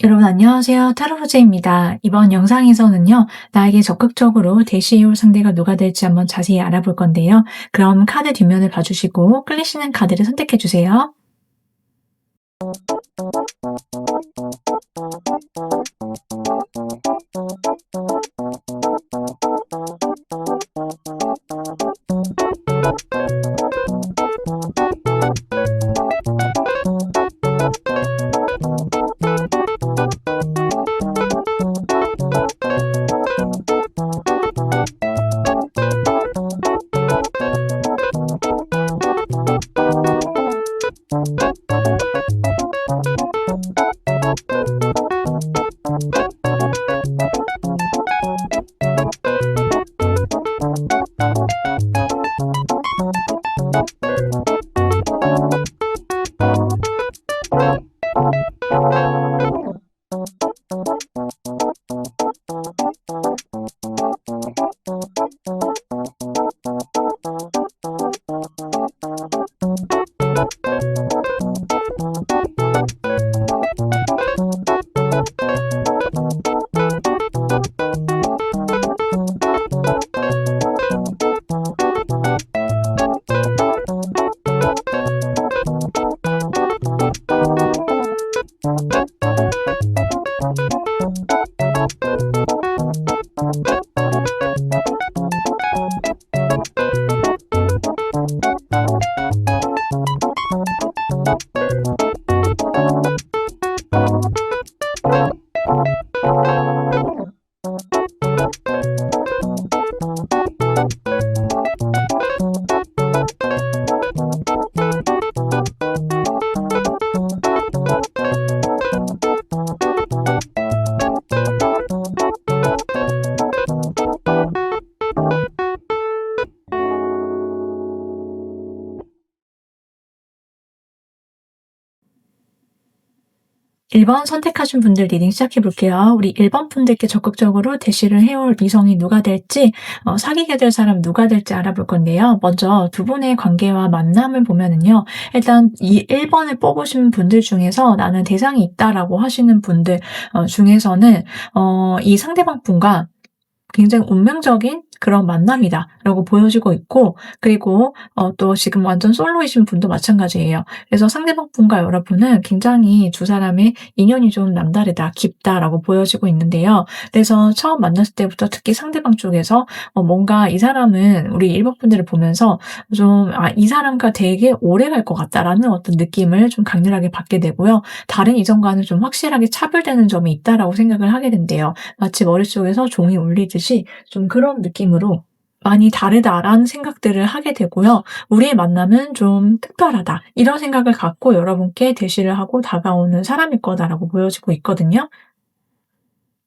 여러분 안녕하세요. 타로로제입니다. 이번 영상에서는요, 나에게 적극적으로 대시해올 상대가 누가 될지 한번 자세히 알아볼 건데요. 그럼 카드 뒷면을 봐주시고 끌리시는 카드를 선택해주세요. 일 번 선택하신 분들 리딩 시작해 볼게요. 우리 1번 분들께 적극적으로 대시를 해올 이성이 누가 될지, 사귀게 될 사람 누가 될지 알아볼 건데요. 먼저 두 분의 관계와 만남을 보면은요. 일단 이 1번을 뽑으신 분들 중에서 나는 대상이 있다라고 하시는 분들 중에서는 이 상대방 분과 굉장히 운명적인 그런 만남이다라고 보여지고 있고, 그리고 또 지금 완전 솔로이신 분도 마찬가지예요. 그래서 상대방 분과 여러분은 굉장히 두 사람의 인연이 좀 남다르다, 깊다라고 보여지고 있는데요. 그래서 처음 만났을 때부터 특히 상대방 쪽에서 뭔가 이 사람은 우리 1번 분들을 보면서 좀 '이 사람과 되게 오래 갈 것 같다.'라는 어떤 느낌을 좀 강렬하게 받게 되고요. 다른 이성과는 좀 확실하게 차별되는 점이 있다라고 생각을 하게 된대요. 마치 머릿속에서 종이 울리듯이 좀 그런 느낌으로 '많이 다르다.'라는 생각들을 하게 되고요. '우리의 만남은 좀 특별하다.' 이런 생각을 갖고 여러분께 대시를 하고 다가오는 사람일 거다라고 보여지고 있거든요.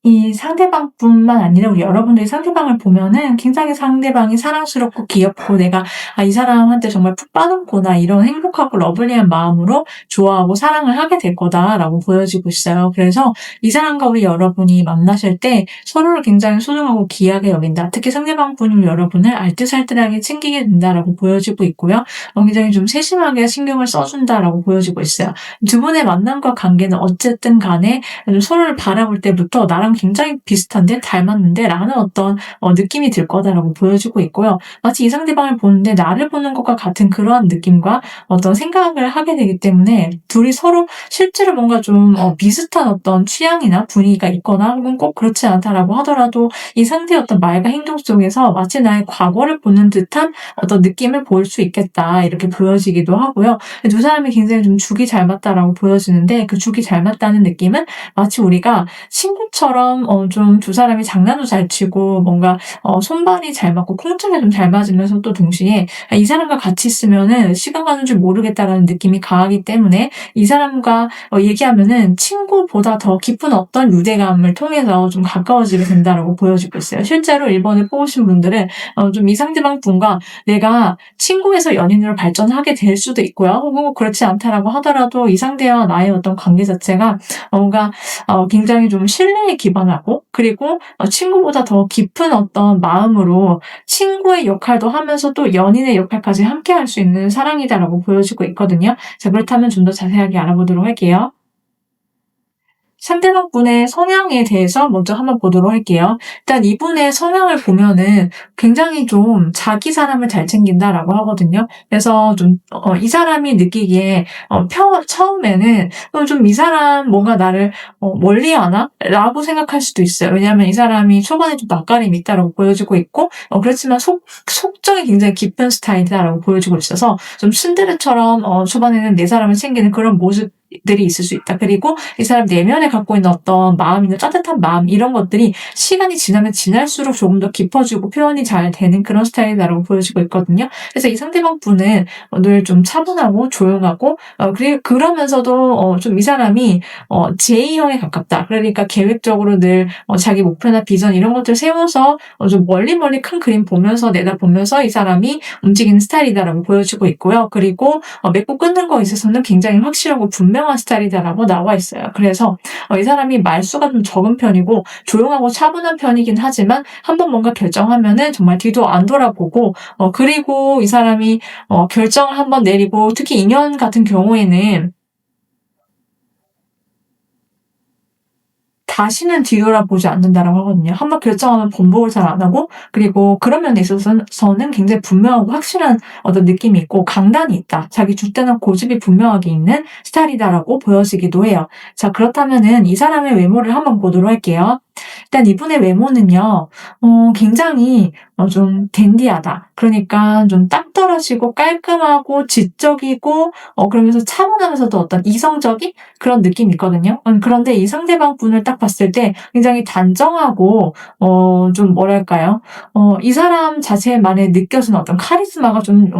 이 상대방뿐만 아니라 우리 여러분들이 상대방을 보면은 굉장히 상대방이 사랑스럽고 귀엽고 '내가 이 사람한테 정말 푹 빠졌구나. 이런 행복하고 러블리한 마음으로 좋아하고 사랑을 하게 될 거다.'라고 보여지고 있어요. 그래서 이 사람과 우리 여러분이 만나실 때 서로를 굉장히 소중하고 귀하게 여긴다. 특히 상대방 분이 여러분을 알뜰살뜰하게 챙기게 된다라고 보여지고 있고요. 굉장히 좀 세심하게 신경을 써 준다라고 보여지고 있어요. 두 분의 만남과 관계는 어쨌든 간에 서로를 바라볼 때부터 '나랑 굉장히 비슷한데? 닮았는데?' 라는 어떤 느낌이 들 거다라고 보여지고 있고요. 마치 이 상대방을 보는데 나를 보는 것과 같은 그러한 느낌과 어떤 생각을 하게 되기 때문에 둘이 서로 실제로 뭔가 좀 비슷한 어떤 취향이나 분위기가 있거나 혹은 꼭 그렇지 않다라고 하더라도 이 상대의 어떤 말과 행동 속에서 마치 나의 과거를 보는 듯한 어떤 느낌을 볼 수 있겠다, 이렇게 보여지기도 하고요. 두 사람이 굉장히 좀 죽이 잘 맞다라고 보여지는데, 그 죽이 잘 맞다는 느낌은 마치 우리가 친구처럼 좀 두 사람이 장난도 잘 치고 뭔가 손발이 잘 맞고 콩짝이 좀 잘 맞으면서 또 동시에 이 사람과 같이 있으면은 시간 가는 줄 모르겠다라는 느낌이 강하기 때문에 이 사람과 얘기하면은 친구보다 더 깊은 어떤 유대감을 통해서 좀 가까워지게 된다라고 보여지고 있어요. 실제로 1번을 뽑으신 분들은 좀 이 상대방 분과 내가 친구에서 연인으로 발전하게 될 수도 있고요. 혹은 뭐 그렇지 않다라고 하더라도 이 상대와 나의 어떤 관계 자체가 뭔가 굉장히 좀 신뢰에 기반하고, 그리고 친구보다 더 깊은 어떤 마음으로 친구의 역할도 하면서 또 연인의 역할까지 함께 할 수 있는 사랑이다라고 보여지고 있거든요. 자, 그렇다면 좀 더 자세하게 알아보도록 할게요. 상대방 분의 성향에 대해서 먼저 한번 보도록 할게요. 일단 이분의 성향을 보면은 굉장히 좀 자기 사람을 잘 챙긴다라고 하거든요. 그래서 좀, 이 사람이 느끼기에, 처음에는, 좀 이 사람 뭔가 나를, 멀리 하나? 라고 생각할 수도 있어요. 왜냐하면 이 사람이 초반에 좀 낯가림이 있다라고 보여지고 있고, 그렇지만 속정이 굉장히 깊은 스타일이다라고 보여지고 있어서, 좀 츤데레처럼, 초반에는 내 사람을 챙기는 그런 모습들이 있을 수 있다. 그리고 이 사람 내면에 갖고 있는 어떤 마음이나 따뜻한 마음 이런 것들이 시간이 지나면 지날수록 조금 더 깊어지고 표현이 잘 되는 그런 스타일이라고 보여지고 있거든요. 그래서 이 상대방 분은 늘 좀 차분하고 조용하고 그리고 그러면서도 좀 이 사람이 J형에 가깝다. 그러니까 계획적으로 늘 자기 목표나 비전 이런 것들을 세워서 좀 멀리 큰 그림 보면서 내다보면서 이 사람이 움직이는 스타일이다라고 보여지고 있고요. 그리고 맺고 끊는 거에 있어서는 굉장히 확실하고 분명한 스타일이다라고 나와 있어요. 그래서 이 사람이 말수가 좀 적은 편이고 조용하고 차분한 편이긴 하지만 한번 뭔가 결정하면은 정말 뒤도 안 돌아보고 그리고 이 사람이 결정을 한번 내리고 특히 인연 같은 경우에는 다시는 뒤돌아보지 않는다라고 하거든요. 한번 결정하면 번복을 잘 안 하고 그리고 그런 면에 있어서는 굉장히 분명하고 확실한 어떤 느낌이 있고 강단이 있다. 자기 줏대나 고집이 분명하게 있는 스타일이다라고 보여지기도 해요. 자, 그렇다면은 이 사람의 외모를 한번 보도록 할게요. 일단 이분의 외모는요, 굉장히 좀 댄디하다. 그러니까 좀 딱 떨어지고 깔끔하고 지적이고 그러면서 차분하면서도 어떤 이성적인 그런 느낌이 있거든요. 그런데 이 상대방 분을 딱 봤을 때 굉장히 단정하고 좀 뭐랄까요? 이 사람 자체만의 느껴지는 어떤 카리스마가 좀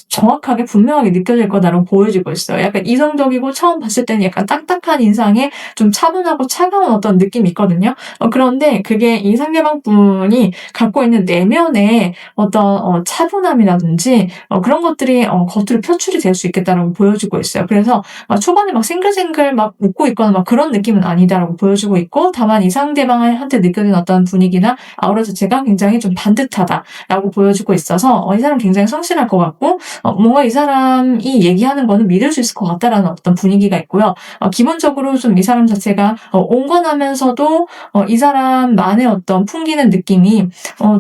정확하게 분명하게 느껴질 거다라고 보여지고 있어요. 약간 이성적이고 처음 봤을 때는 약간 딱딱한 인상에 좀 차분하고 차가운 어떤 느낌이 있거든요. 그런데 그게 이 상대방 분이 갖고 있는 내면의 어떤 차분함이라든지 그런 것들이 겉으로 표출이 될 수 있겠다라고 보여지고 있어요. 그래서 초반에 막 싱글싱글 막 웃고 있거나 막 그런 느낌은 아니다라고 보여지고 있고 다만 이 상대방한테 느껴지는 어떤 분위기나 아우라 자체가 굉장히 좀 반듯하다라고 보여지고 있어서 이 사람 굉장히 성실할 것 같고 뭔가 이 사람이 얘기하는 거는 믿을 수 있을 것 같다라는 어떤 분위기가 있고요. 기본적으로 좀 이 사람 자체가 온건하면서도 이 사람만의 어떤 풍기는 느낌이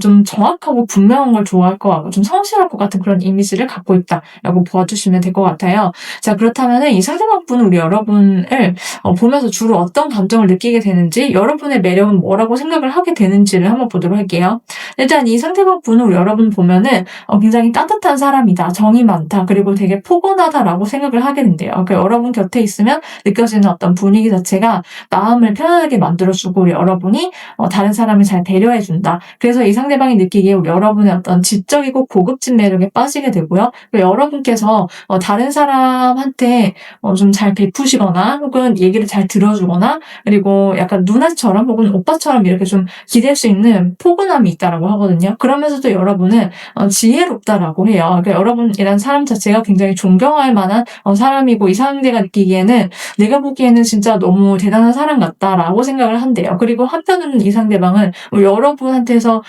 좀 정확하고 분명한 걸 좋아할 것 같고 좀 성실할 것 같은 그런 이미지를 갖고 있다라고 보아주시면 될 것 같아요. 자, 그렇다면은 이 상대방 분은 우리 여러분을 보면서 주로 어떤 감정을 느끼게 되는지 여러분의 매력은 뭐라고 생각을 하게 되는지를 한번 보도록 할게요. 일단 이 상대방 분은 우리 여러분 보면은 굉장히 따뜻한 사람이다. 정이 많다. 그리고 되게 포근하다라고 생각을 하게 된대요. 그러니까 여러분 곁에 있으면 느껴지는 어떤 분위기 자체가 마음을 편안하게 만들어주고 우리 여러분이 다른 사람을 잘 배려해준다. 그래서 이 상대방이 느끼기에 우리 여러분의 어떤 지적이고 고급진 매력에 빠지게 되고요. 그리고 여러분께서 다른 사람한테 좀 잘 베푸시거나 혹은 얘기를 잘 들어주거나 그리고 약간 누나처럼 혹은 오빠처럼 이렇게 좀 기댈 수 있는 포근함이 있다라고 하거든요. 그러면서도 여러분은 지혜롭다라고 해요. 그러니까 여러분이란 사람 자체가 굉장히 존경할 만한 사람이고 이 상대가 느끼기에는 내가 보기에는 진짜 너무 대단한 사람 같다라고 생각을 한대요. 그리고 한편으로는 이 상대방은 여러분한테서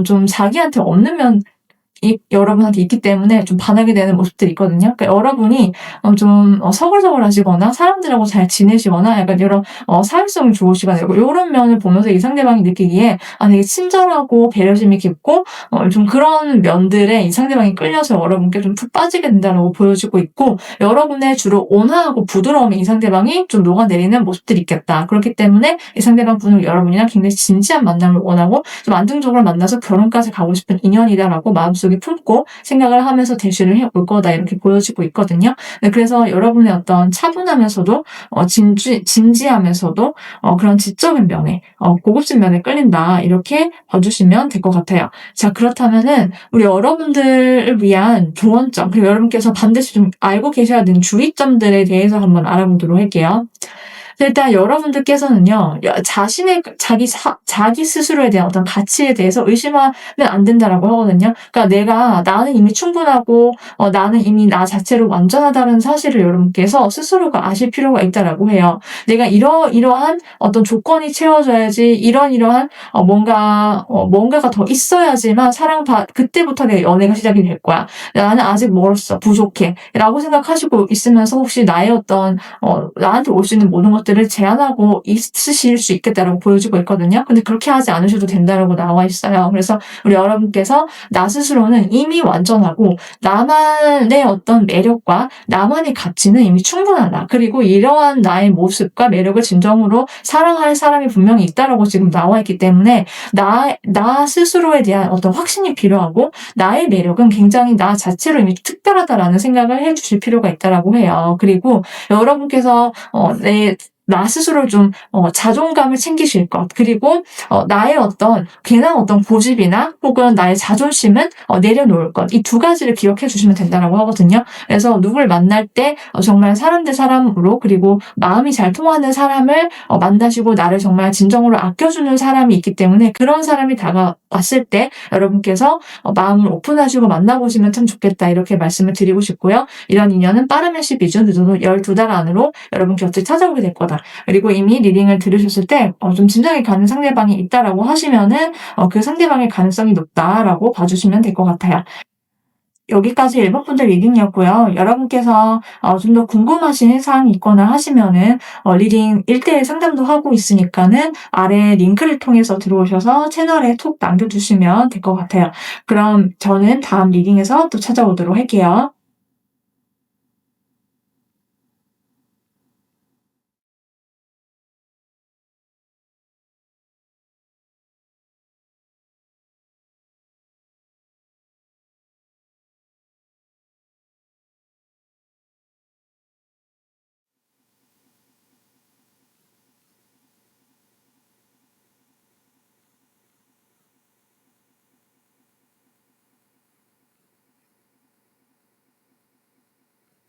좀 자기한테 없는 면 여러분한테 있기 때문에 좀 반하게 되는 모습들이 있거든요. 그러니까 여러분이 좀 서글서글하시거나 사람들하고 잘 지내시거나 약간 이런 사회성이 좋으시거나 이런 면을 보면서 이 상대방이 느끼기에 되게 친절하고 배려심이 깊고 좀 그런 면들에 이 상대방이 끌려서 여러분께 좀 푹 빠지게 된다고 보여지고 있고 여러분의 주로 온화하고 부드러움에 이 상대방이 좀 녹아내리는 모습들이 있겠다. 그렇기 때문에 이 상대방 분은 여러분이랑 굉장히 진지한 만남을 원하고 좀 안정적으로 만나서 결혼까지 가고 싶은 인연이다라고 마음속에 품고 생각을 하면서 대시를 해올 거다 이렇게 보여지고 있거든요. 네, 그래서 여러분의 어떤 차분하면서도 진지하면서도 그런 지적인 면에 고급진 면에 끌린다 이렇게 봐주시면 될 것 같아요. 자, 그렇다면은 우리 여러분들을 위한 조언점 그리고 여러분께서 반드시 좀 알고 계셔야 되는 주의점들에 대해서 한번 알아보도록 할게요. 일단 여러분들께서는요, 자기 스스로에 대한 어떤 가치에 대해서 의심하면 안 된다라고 하거든요. 그러니까 나는 이미 충분하고, 나는 이미 나 자체로 완전하다는 사실을 여러분께서 스스로가 아실 필요가 있다라고 해요. 내가 이러한 어떤 조건이 채워져야지, 이러한, 뭔가가 더 있어야지만 그때부터 내 연애가 시작이 될 거야. 나는 아직 멀었어. 부족해. 라고 생각하시고 있으면서 혹시 나의 어떤, 나한테 올 수 있는 모든 것 것들을 제한하고 있으실 수 있겠다라고 보여지고 있거든요. 근데 그렇게 하지 않으셔도 된다라고 나와 있어요. 그래서 우리 여러분께서 나 스스로는 이미 완전하고 나만의 어떤 매력과 나만의 가치는 이미 충분하다. 그리고 이러한 나의 모습과 매력을 진정으로 사랑할 사람이 분명히 있다라고 지금 나와 있기 때문에 나 스스로에 대한 어떤 확신이 필요하고 나의 매력은 굉장히 나 자체로 이미 특별하다라는 생각을 해주실 필요가 있다라고 해요. 그리고 여러분께서 나 스스로 좀 자존감을 챙기실 것, 그리고 나의 어떤 괜한 어떤 고집이나 혹은 나의 자존심은 내려놓을 것, 이 두 가지를 기억해 주시면 된다라고 하거든요. 그래서 누굴 만날 때 정말 사람 대 사람으로, 그리고 마음이 잘 통하는 사람을 만나시고 나를 정말 진정으로 아껴주는 사람이 있기 때문에 그런 사람이 다가왔을 때 여러분께서 마음을 오픈하시고 만나보시면 참 좋겠다, 이렇게 말씀을 드리고 싶고요. 이런 인연은 빠르면 12주, 늦어도 12달 안으로 여러분 곁을 찾아오게 될 거다. 그리고 이미 리딩을 들으셨을 때 좀 진작에 가는 상대방이 있다라고 하시면은 그 상대방의 가능성이 높다라고 봐주시면 될 것 같아요. 여기까지 1번 분들 리딩이었고요. 여러분께서 좀 더 궁금하신 사항이 있거나 하시면은 리딩 1대1 상담도 하고 있으니까는 아래 링크를 통해서 들어오셔서 채널에 톡 남겨주시면 될 것 같아요. 그럼 저는 다음 리딩에서 또 찾아오도록 할게요.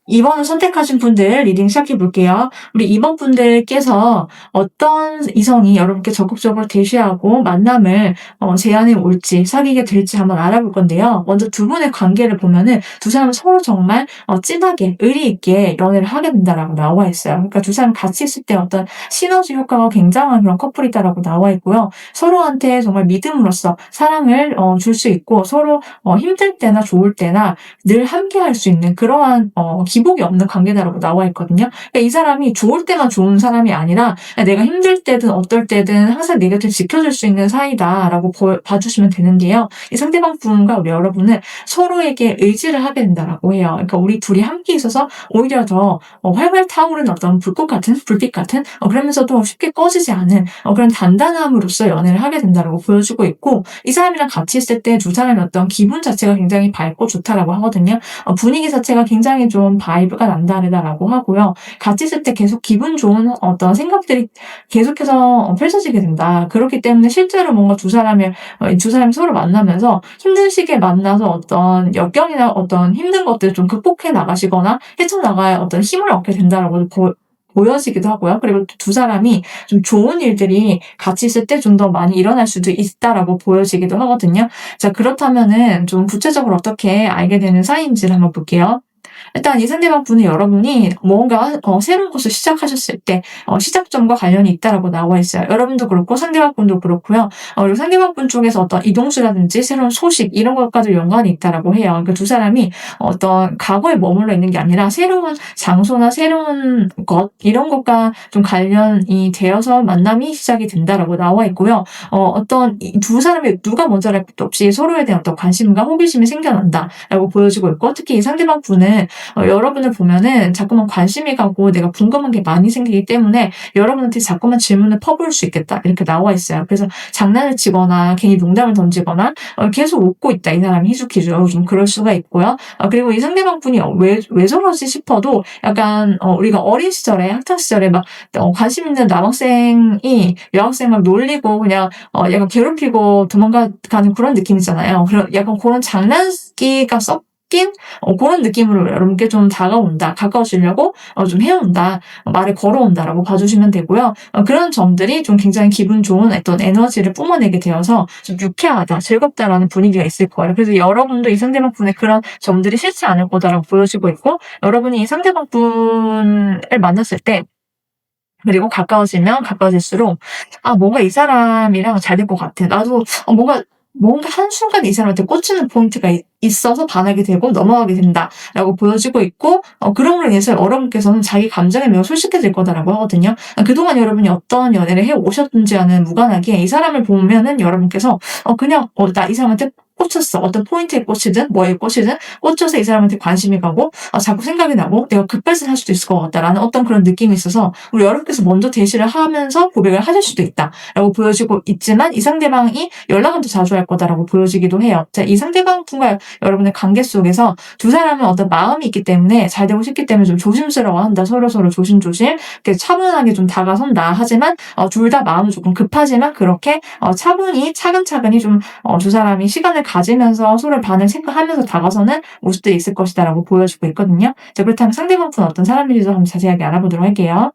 이번을 선택하신 분들 리딩 시작해 볼게요. 우리 2번 분들께서 어떤 이성이 여러분께 적극적으로 대시하고 만남을 제안해 올지, 사귀게 될지 한번 알아볼 건데요. 먼저 두 분의 관계를 보면은 두 사람은 서로 정말 진하게 의리 있게 연애를 하게 된다라고 나와 있어요. 그러니까 두 사람 같이 있을 때 어떤 시너지 효과가 굉장한 그런 커플이다라고 나와 있고요. 서로한테 정말 믿음으로써 사랑을 줄 수 있고, 서로 힘들 때나 좋을 때나 늘 함께 할 수 있는 그러한 기복이 없는 관계다라고 나와 있거든요. 그러니까 이 사람이 좋을 때만 좋은 사람이 아니라 내가 힘들 때든 어떨 때든 항상 내 곁을 지켜줄 수 있는 사이다라고 봐주시면 되는데요. 이 상대방 분과 우리 여러분은 서로에게 의지를 하게 된다라고 해요. 그러니까 우리 둘이 함께 있어서 오히려 더 활활 타오르는 어떤 불꽃 같은, 불빛 같은, 그러면서도 쉽게 꺼지지 않은 그런 단단함으로써 연애를 하게 된다라고 보여주고 있고, 이 사람이랑 같이 있을 때 두 사람의 어떤 기분 자체가 굉장히 밝고 좋다라고 하거든요. 분위기 자체가 굉장히 좀 바이브가 난다르다라고 하고요. 같이 있을 때 계속 기분 좋은 어떤 생각들이 계속해서 펼쳐지게 된다. 그렇기 때문에 실제로 뭔가 두 사람이 서로 만나면서 힘든 시기에 만나서 어떤 역경이나 어떤 힘든 것들을 좀 극복해 나가시거나 헤쳐나가야 어떤 힘을 얻게 된다라고 보여지기도 하고요. 그리고 두 사람이 좀 좋은 일들이 같이 있을 때 좀 더 많이 일어날 수도 있다라고 보여지기도 하거든요. 자, 그렇다면은 좀 구체적으로 어떻게 알게 되는 사이인지를 한번 볼게요. 일단 이 상대방 분은 여러분이 뭔가 새로운 것을 시작하셨을 때 시작점과 관련이 있다라고 나와 있어요. 여러분도 그렇고 상대방 분도 그렇고요. 그리고 상대방 분 쪽에서 어떤 이동수라든지 새로운 소식 이런 것까지 연관이 있다라고 해요. 그러니까 두 사람이 어떤 과거에 머물러 있는 게 아니라 새로운 장소나 새로운 것 이런 것과 좀 관련이 되어서 만남이 시작이 된다라고 나와 있고요. 어떤 두 사람이 누가 먼저랄 것도 없이 서로에 대한 어떤 관심과 호기심이 생겨난다라고 보여지고 있고, 특히 이 상대방 분은 여러분을 보면은 자꾸만 관심이 가고 내가 궁금한 게 많이 생기기 때문에 여러분한테 자꾸만 질문을 퍼부을 수 있겠다, 이렇게 나와 있어요. 그래서 장난을 치거나 괜히 농담을 던지거나 계속 웃고 있다, 이 사람이 희죽희죽 좀 그럴 수가 있고요. 그리고 이 상대방 분이 왜 저러지 싶어도 약간 우리가 어린 시절에, 학창 시절에 막 관심 있는 남학생이 여학생 막 놀리고 그냥 약간 괴롭히고 도망가는 그런 느낌이잖아요. 약간 그런 장난기가 섞인 그런 느낌으로 여러분께 좀 다가온다, 가까워지려고 좀 해온다, 말을 걸어온다라고 봐주시면 되고요. 그런 점들이 좀 굉장히 기분 좋은 어떤 에너지를 뿜어내게 되어서 좀 유쾌하다, 즐겁다라는 분위기가 있을 거예요. 그래서 여러분도 이 상대방 분의 그런 점들이 싫지 않을 거다라고 보여지고 있고, 여러분이 이 상대방 분을 만났을 때 그리고 가까워지면 가까워질수록 뭔가 이 사람이랑 잘 될 것 같아. 나도 뭔가 한순간 이 사람한테 꽂히는 포인트가 있어서 반하게 되고 넘어가게 된다라고 보여지고 있고 그럼으로 인해서 여러분께서는 자기 감정에 매우 솔직해질 거다라고 하거든요. 그동안 여러분이 어떤 연애를 해 오셨든지와는 무관하게 이 사람을 보면은 여러분께서 그냥 나 이 사람한테 꽂혔어. 어떤 포인트에 꽂히든 뭐에 꽂히든 꽂혀서 이 사람한테 관심이 가고 자꾸 생각이 나고 내가 급발진할 수도 있을 것 같다라는 어떤 그런 느낌이 있어서 우리 여러분께서 먼저 대시를 하면서 고백을 하실 수도 있다라고 보여지고 있지만 이 상대방이 연락은 더 자주 할 거다라고 보여지기도 해요. 자, 이 상대방과 여러분의 관계 속에서 두 사람은 어떤 마음이 있기 때문에 잘 되고 싶기 때문에 좀 조심스러워한다. 서로서로 조심조심 이렇게 차분하게 좀 다가선다. 하지만 둘 다 마음은 조금 급하지만 그렇게 차분히 차근차근히 좀 두 사람이 시간을 가지면서 서로의 반응을 체크하면서 다가서는 모습들이 있을 것이다라고 보여지고 있거든요. 자, 그렇다면 상대방 분 어떤 사람인지도 한번 자세하게 알아보도록 할게요.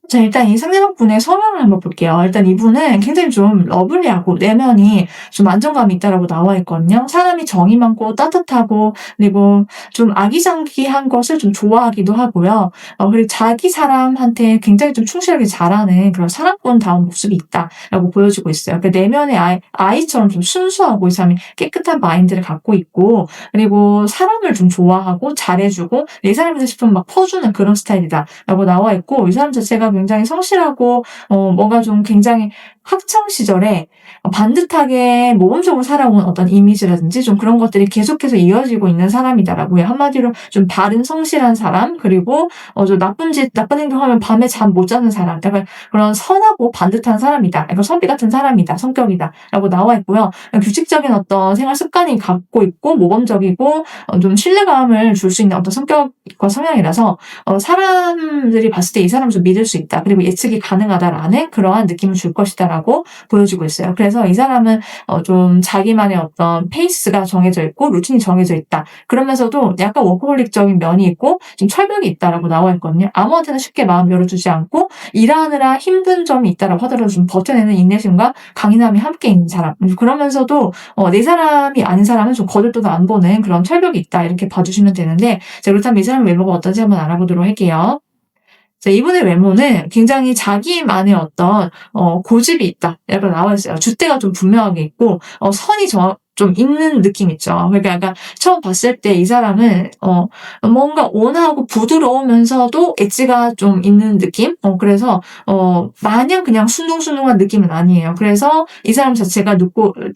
자, 일단 이 상대방 분의 성향을 한번 볼게요. 일단 이분은 굉장히 좀 러블리하고 내면이 좀 안정감이 있다라고 나와 있거든요. 사람이 정이 많고 따뜻하고 그리고 좀 아기자기한 것을 좀 좋아하기도 하고요. 그리고 자기 사람한테 굉장히 좀 충실하게 잘하는 그런 사랑꾼다운 모습이 있다라고 보여지고 있어요. 그러니까 내면의 아이처럼 좀 순수하고 이 사람이 깨끗한 마인드를 갖고 있고 그리고 사람을 좀 좋아하고 잘해주고 내 사람이다 싶으면 막 퍼주는 그런 스타일이다라고 나와 있고 이 사람 자체가 굉장히 성실하고 뭔가 좀 굉장히 학창 시절에 반듯하게 모범적으로 살아온 어떤 이미지라든지 좀 그런 것들이 계속해서 이어지고 있는 사람이다라고 해요. 한마디로 좀 바른 성실한 사람 그리고 좀 나쁜 행동하면 밤에 잠 못 자는 사람 약간 그런 선하고 반듯한 사람이다. 약간 선비 같은 사람이다. 성격이다라고 나와 있고요. 규칙적인 어떤 생활 습관이 갖고 있고 모범적이고 좀 신뢰감을 줄 수 있는 어떤 성격과 성향이라서 사람들이 봤을 때 이 사람을 좀 믿을 수 있다. 그리고 예측이 가능하다라는 그러한 느낌을 줄 것이다라고 보여지고 있어요. 그래서 이 사람은 좀 자기만의 어떤 페이스가 정해져 있고 루틴이 정해져 있다. 그러면서도 약간 워커홀릭적인 면이 있고 좀 철벽이 있다라고 나와 있거든요. 아무한테나 쉽게 마음 열어주지 않고 일하느라 힘든 점이 있다라고 하더라도 좀 버텨내는 인내심과 강인함이 함께 있는 사람. 그러면서도 내 사람이 아닌 사람은 좀 거들떠도 안 보는 그런 철벽이 있다. 이렇게 봐주시면 되는데 자, 그렇다면 이 사람 외모가 어떤지 한번 알아보도록 할게요. 자, 이분의 외모는 굉장히 자기만의 어떤 고집이 있다. 약간 나와 있어요. 줏대가 좀 분명하게 있고 선이 좀 있는 느낌 있죠. 그러니까 약간 처음 봤을 때 이 사람은 뭔가 온화하고 부드러우면서도 엣지가 좀 있는 느낌? 그래서 마냥 그냥 순둥순둥한 느낌은 아니에요. 그래서 이 사람 자체가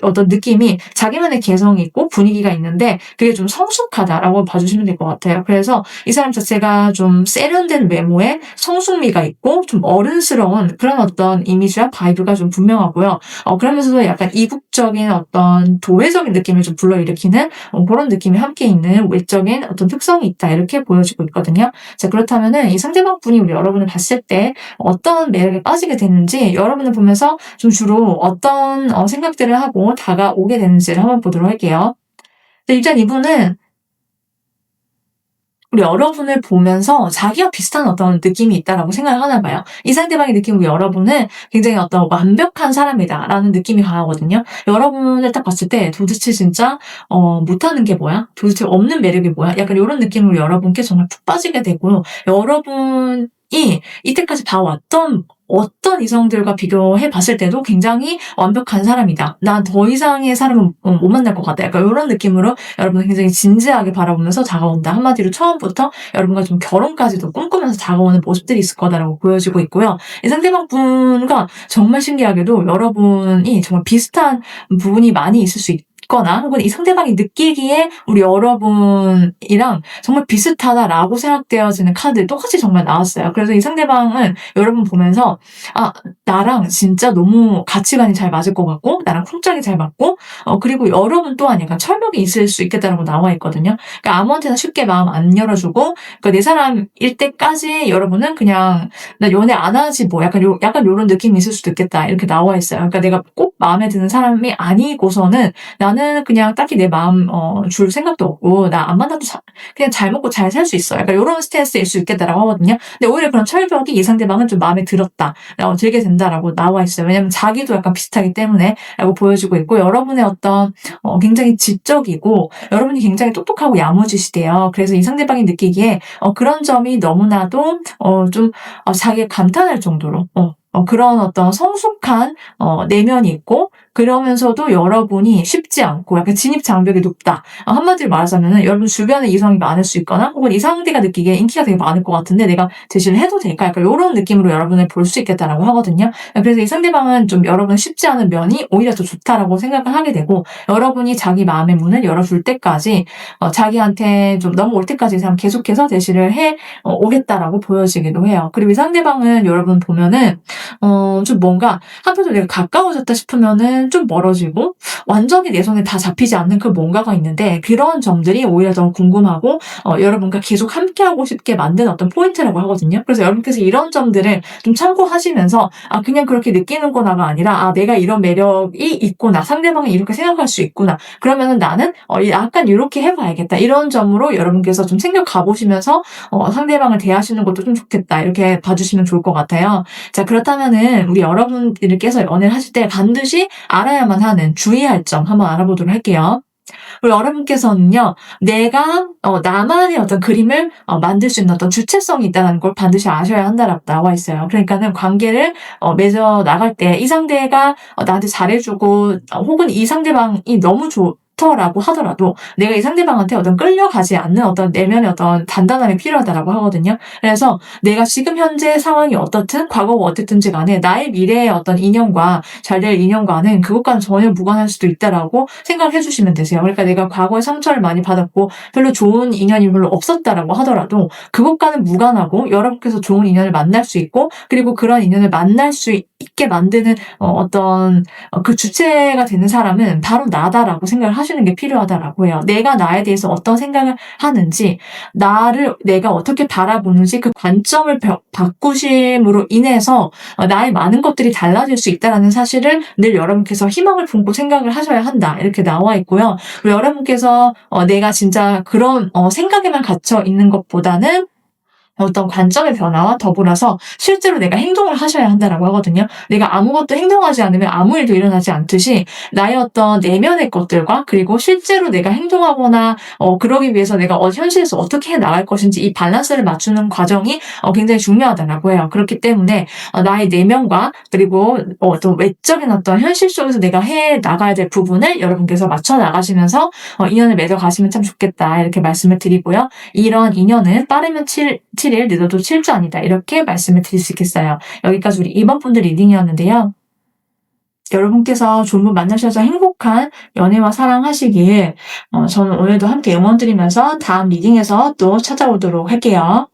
어떤 느낌이 자기만의 개성이 있고 분위기가 있는데 그게 좀 성숙하다라고 봐주시면 될 것 같아요. 그래서 이 사람 자체가 좀 세련된 외모에 성숙미가 있고 좀 어른스러운 그런 어떤 이미지와 바이브가 좀 분명하고요. 그러면서도 약간 이국적인 어떤 도회적인 느낌을 좀 불러일으키는 그런 느낌이 함께 있는 외적인 어떤 특성이 있다. 이렇게 보여지고 있거든요. 자, 그렇다면은 이 상대방 분이 우리 여러분을 봤을 때 어떤 매력에 빠지게 되는지 여러분을 보면서 좀 주로 어떤 생각들을 하고 다가오게 되는지를 한번 보도록 할게요. 일단 이분은 우리 여러분을 보면서 자기와 비슷한 어떤 느낌이 있다라고 생각을 하나 봐요. 이 상대방이 느끼는 여러분은 굉장히 어떤 완벽한 사람이다라는 느낌이 강하거든요. 여러분을 딱 봤을 때 도대체 진짜 못하는 게 뭐야? 도대체 없는 매력이 뭐야? 약간 이런 느낌으로 여러분께 정말 푹 빠지게 되고 여러분이 이때까지 봐왔던 어떤 이성들과 비교해 봤을 때도 굉장히 완벽한 사람이다. 난 더 이상의 사람은 못 만날 것 같다. 약간 이런 느낌으로 여러분을 굉장히 진지하게 바라보면서 다가온다. 한마디로 처음부터 여러분과 좀 결혼까지도 꿈꾸면서 다가오는 모습들이 있을 거다라고 보여지고 있고요. 이 상대방 분과 정말 신기하게도 여러분이 정말 비슷한 부분이 많이 있을 수 거나 혹은 이 상대방이 느끼기에 우리 여러분이랑 정말 비슷하다라고 생각되어지는 카드 똑같이 정말 나왔어요. 그래서 이 상대방은 여러분 보면서 나랑 진짜 너무 가치관이 잘 맞을 것 같고 나랑 쿵짝이 잘 맞고 그리고 여러분 또한 약간 철벽이 있을 수 있겠다라고 나와 있거든요. 그러니까 아무한테나 쉽게 마음 안 열어주고 그러니까 내 사람일 때까지 여러분은 그냥 나 연애 안 하지 뭐 약간 요런 느낌이 있을 수도 있겠다 이렇게 나와 있어요. 그러니까 내가 꼭 마음에 드는 사람이 아니고서는 나는 그냥 딱히 내 마음 줄 생각도 없고 나 안 만나도 그냥 잘 먹고 잘 살 수 있어. 약간 이런 스탠스일 수 있겠다라고 하거든요. 근데 오히려 그런 철벽이 이 상대방은 좀 마음에 들게 된다라고 나와 있어요. 왜냐면 자기도 약간 비슷하기 때문에 라고 보여지고 있고 여러분의 어떤 굉장히 지적이고 여러분이 굉장히 똑똑하고 야무지시대요. 그래서 이 상대방이 느끼기에 그런 점이 너무나도 좀 자기가 감탄할 정도로 그런 어떤 성숙한 내면이 있고, 그러면서도 여러분이 쉽지 않고 약간 진입 장벽이 높다. 한마디로 말하자면은 여러분 주변에 이성이 많을 수 있거나 혹은 이 상대가 느끼기에 인기가 되게 많을 것 같은데 내가 대신을 해도 될까? 약간 요런 느낌으로 여러분을 볼 수 있겠다라고 하거든요. 그래서 이 상대방은 좀 여러분 쉽지 않은 면이 오히려 더 좋다라고 생각을 하게 되고, 여러분이 자기 마음의 문을 열어줄 때까지 자기한테 좀 넘어올 때까지 계속해서 대시를 해 오겠다라고 보여지기도 해요. 그리고 이 상대방은 여러분 보면은 좀 뭔가 한편으로 내가 가까워졌다 싶으면은 좀 멀어지고, 완전히 내 손에 다 잡히지 않는 그 뭔가가 있는데, 그런 점들이 오히려 더 궁금하고 여러분과 계속 함께하고 싶게 만드는 어떤 포인트라고 하거든요. 그래서 여러분께서 이런 점들을 좀 참고하시면서 그냥 그렇게 느끼는구나가 아니라 내가 이런 매력이 있구나, 상대방이 이렇게 생각할 수 있구나, 그러면은 나는 약간 이렇게 해봐야겠다, 이런 점으로 여러분께서 좀 생각가 보시면서 상대방을 대하시는 것도 좀 좋겠다, 이렇게 봐주시면 좋을 것 같아요. 자, 그렇다면은 우리 여러분들께서 연애를 하실 때 반드시 알아야만 하는 주의할 점 한번 알아보도록 할게요. 우리 여러분께서는요, 내가 나만의 어떤 그림을 만들 수 있는 어떤 주체성이 있다는 걸 반드시 아셔야 한다라고 나와 있어요. 그러니까는 관계를 맺어 나갈 때 이 상대가 나한테 잘해주고 혹은 이 상대방이 너무 좋더라고 하더라도 내가 이 상대방한테 어떤 끌려가지 않는 어떤 내면의 어떤 단단함이 필요하다라고 하거든요. 그래서 내가 지금 현재 상황이 어떻든 과거가 어떻든지 간에 나의 미래의 어떤 인연과 잘 될 인연과는 그것과는 전혀 무관할 수도 있다라고 생각을 해주시면 되세요. 그러니까 내가 과거에 상처를 많이 받았고 별로 좋은 인연이 별로 없었다라고 하더라도 그것과는 무관하고 여러분께서 좋은 인연을 만날 수 있고, 그리고 그런 인연을 만날 수 있게 만드는 어떤 그 주체가 되는 사람은 바로 나다라고 생각을 하시는 게 필요하다라고 해요. 내가 나에 대해서 어떤 생각을 하는지, 나를 내가 어떻게 바라보는지 그 관점을 바꾸심으로 인해서 나의 많은 것들이 달라질 수 있다는 사실을 늘 여러분께서 희망을 품고 생각을 하셔야 한다, 이렇게 나와 있고요. 그리고 여러분께서 내가 진짜 그런 생각에만 갇혀 있는 것보다는 어떤 관점의 변화와 더불어서 실제로 내가 행동을 하셔야 한다라고 하거든요. 내가 아무것도 행동하지 않으면 아무 일도 일어나지 않듯이 나의 어떤 내면의 것들과 그리고 실제로 내가 행동하거나 그러기 위해서 내가 현실에서 어떻게 해 나갈 것인지 이 밸런스를 맞추는 과정이 굉장히 중요하다라고 해요. 그렇기 때문에 나의 내면과 그리고 어떤 외적인 어떤 현실 속에서 내가 해 나가야 될 부분을 여러분께서 맞춰 나가시면서 인연을 맺어 가시면 참 좋겠다, 이렇게 말씀을 드리고요. 이런 인연은 빠르면 7일, 늦어도 7주 아니다, 이렇게 말씀을 드릴 수 있겠어요. 여기까지 우리 2번 분들 리딩이었는데요. 여러분께서 좋은 분 만나셔서 행복한 연애와 사랑하시길 저는 오늘도 함께 응원드리면서 다음 리딩에서 또 찾아오도록 할게요.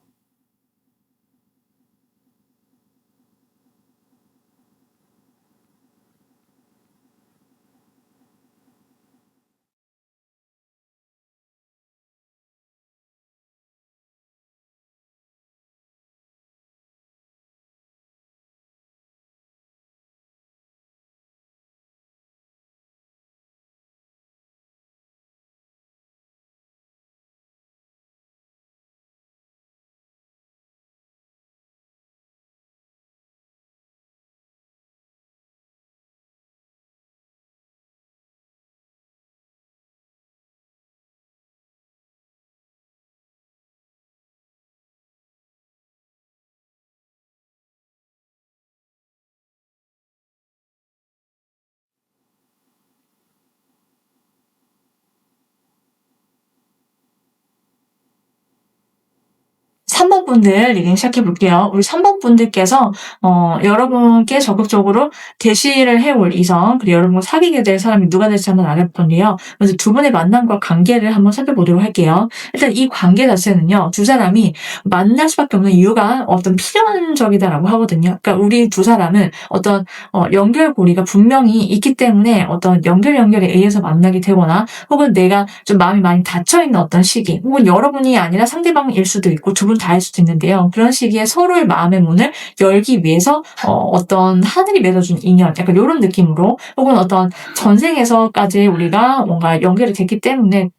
3번 분들 리딩 시작해 볼게요. 우리 3번 분들께서 여러분께 적극적으로 대시를 해올 이성, 그리고 여러분과 사귀게 될 사람이 누가 될지 한번 알아볼 건데요. 먼저 두 분의 만남과 관계를 한번 살펴보도록 할게요. 일단 이 관계 자체는요, 두 사람이 만날 수밖에 없는 이유가 어떤 필연적이다라고 하거든요. 그러니까 우리 두 사람은 어떤 연결고리가 분명히 있기 때문에 어떤 연결에 의해서 만나게 되거나, 혹은 내가 좀 마음이 많이 닫혀있는 어떤 시기, 혹은 여러분이 아니라 상대방일 수도 있고 두 분 다일 수도 있는데요. 그런 시기에 서로의 마음의 문을 열기 위해서 어떤 하늘이 맺어준 인연, 약간 이런 느낌으로, 혹은 어떤 전생에서까지 우리가 뭔가 연결이 됐기 때문에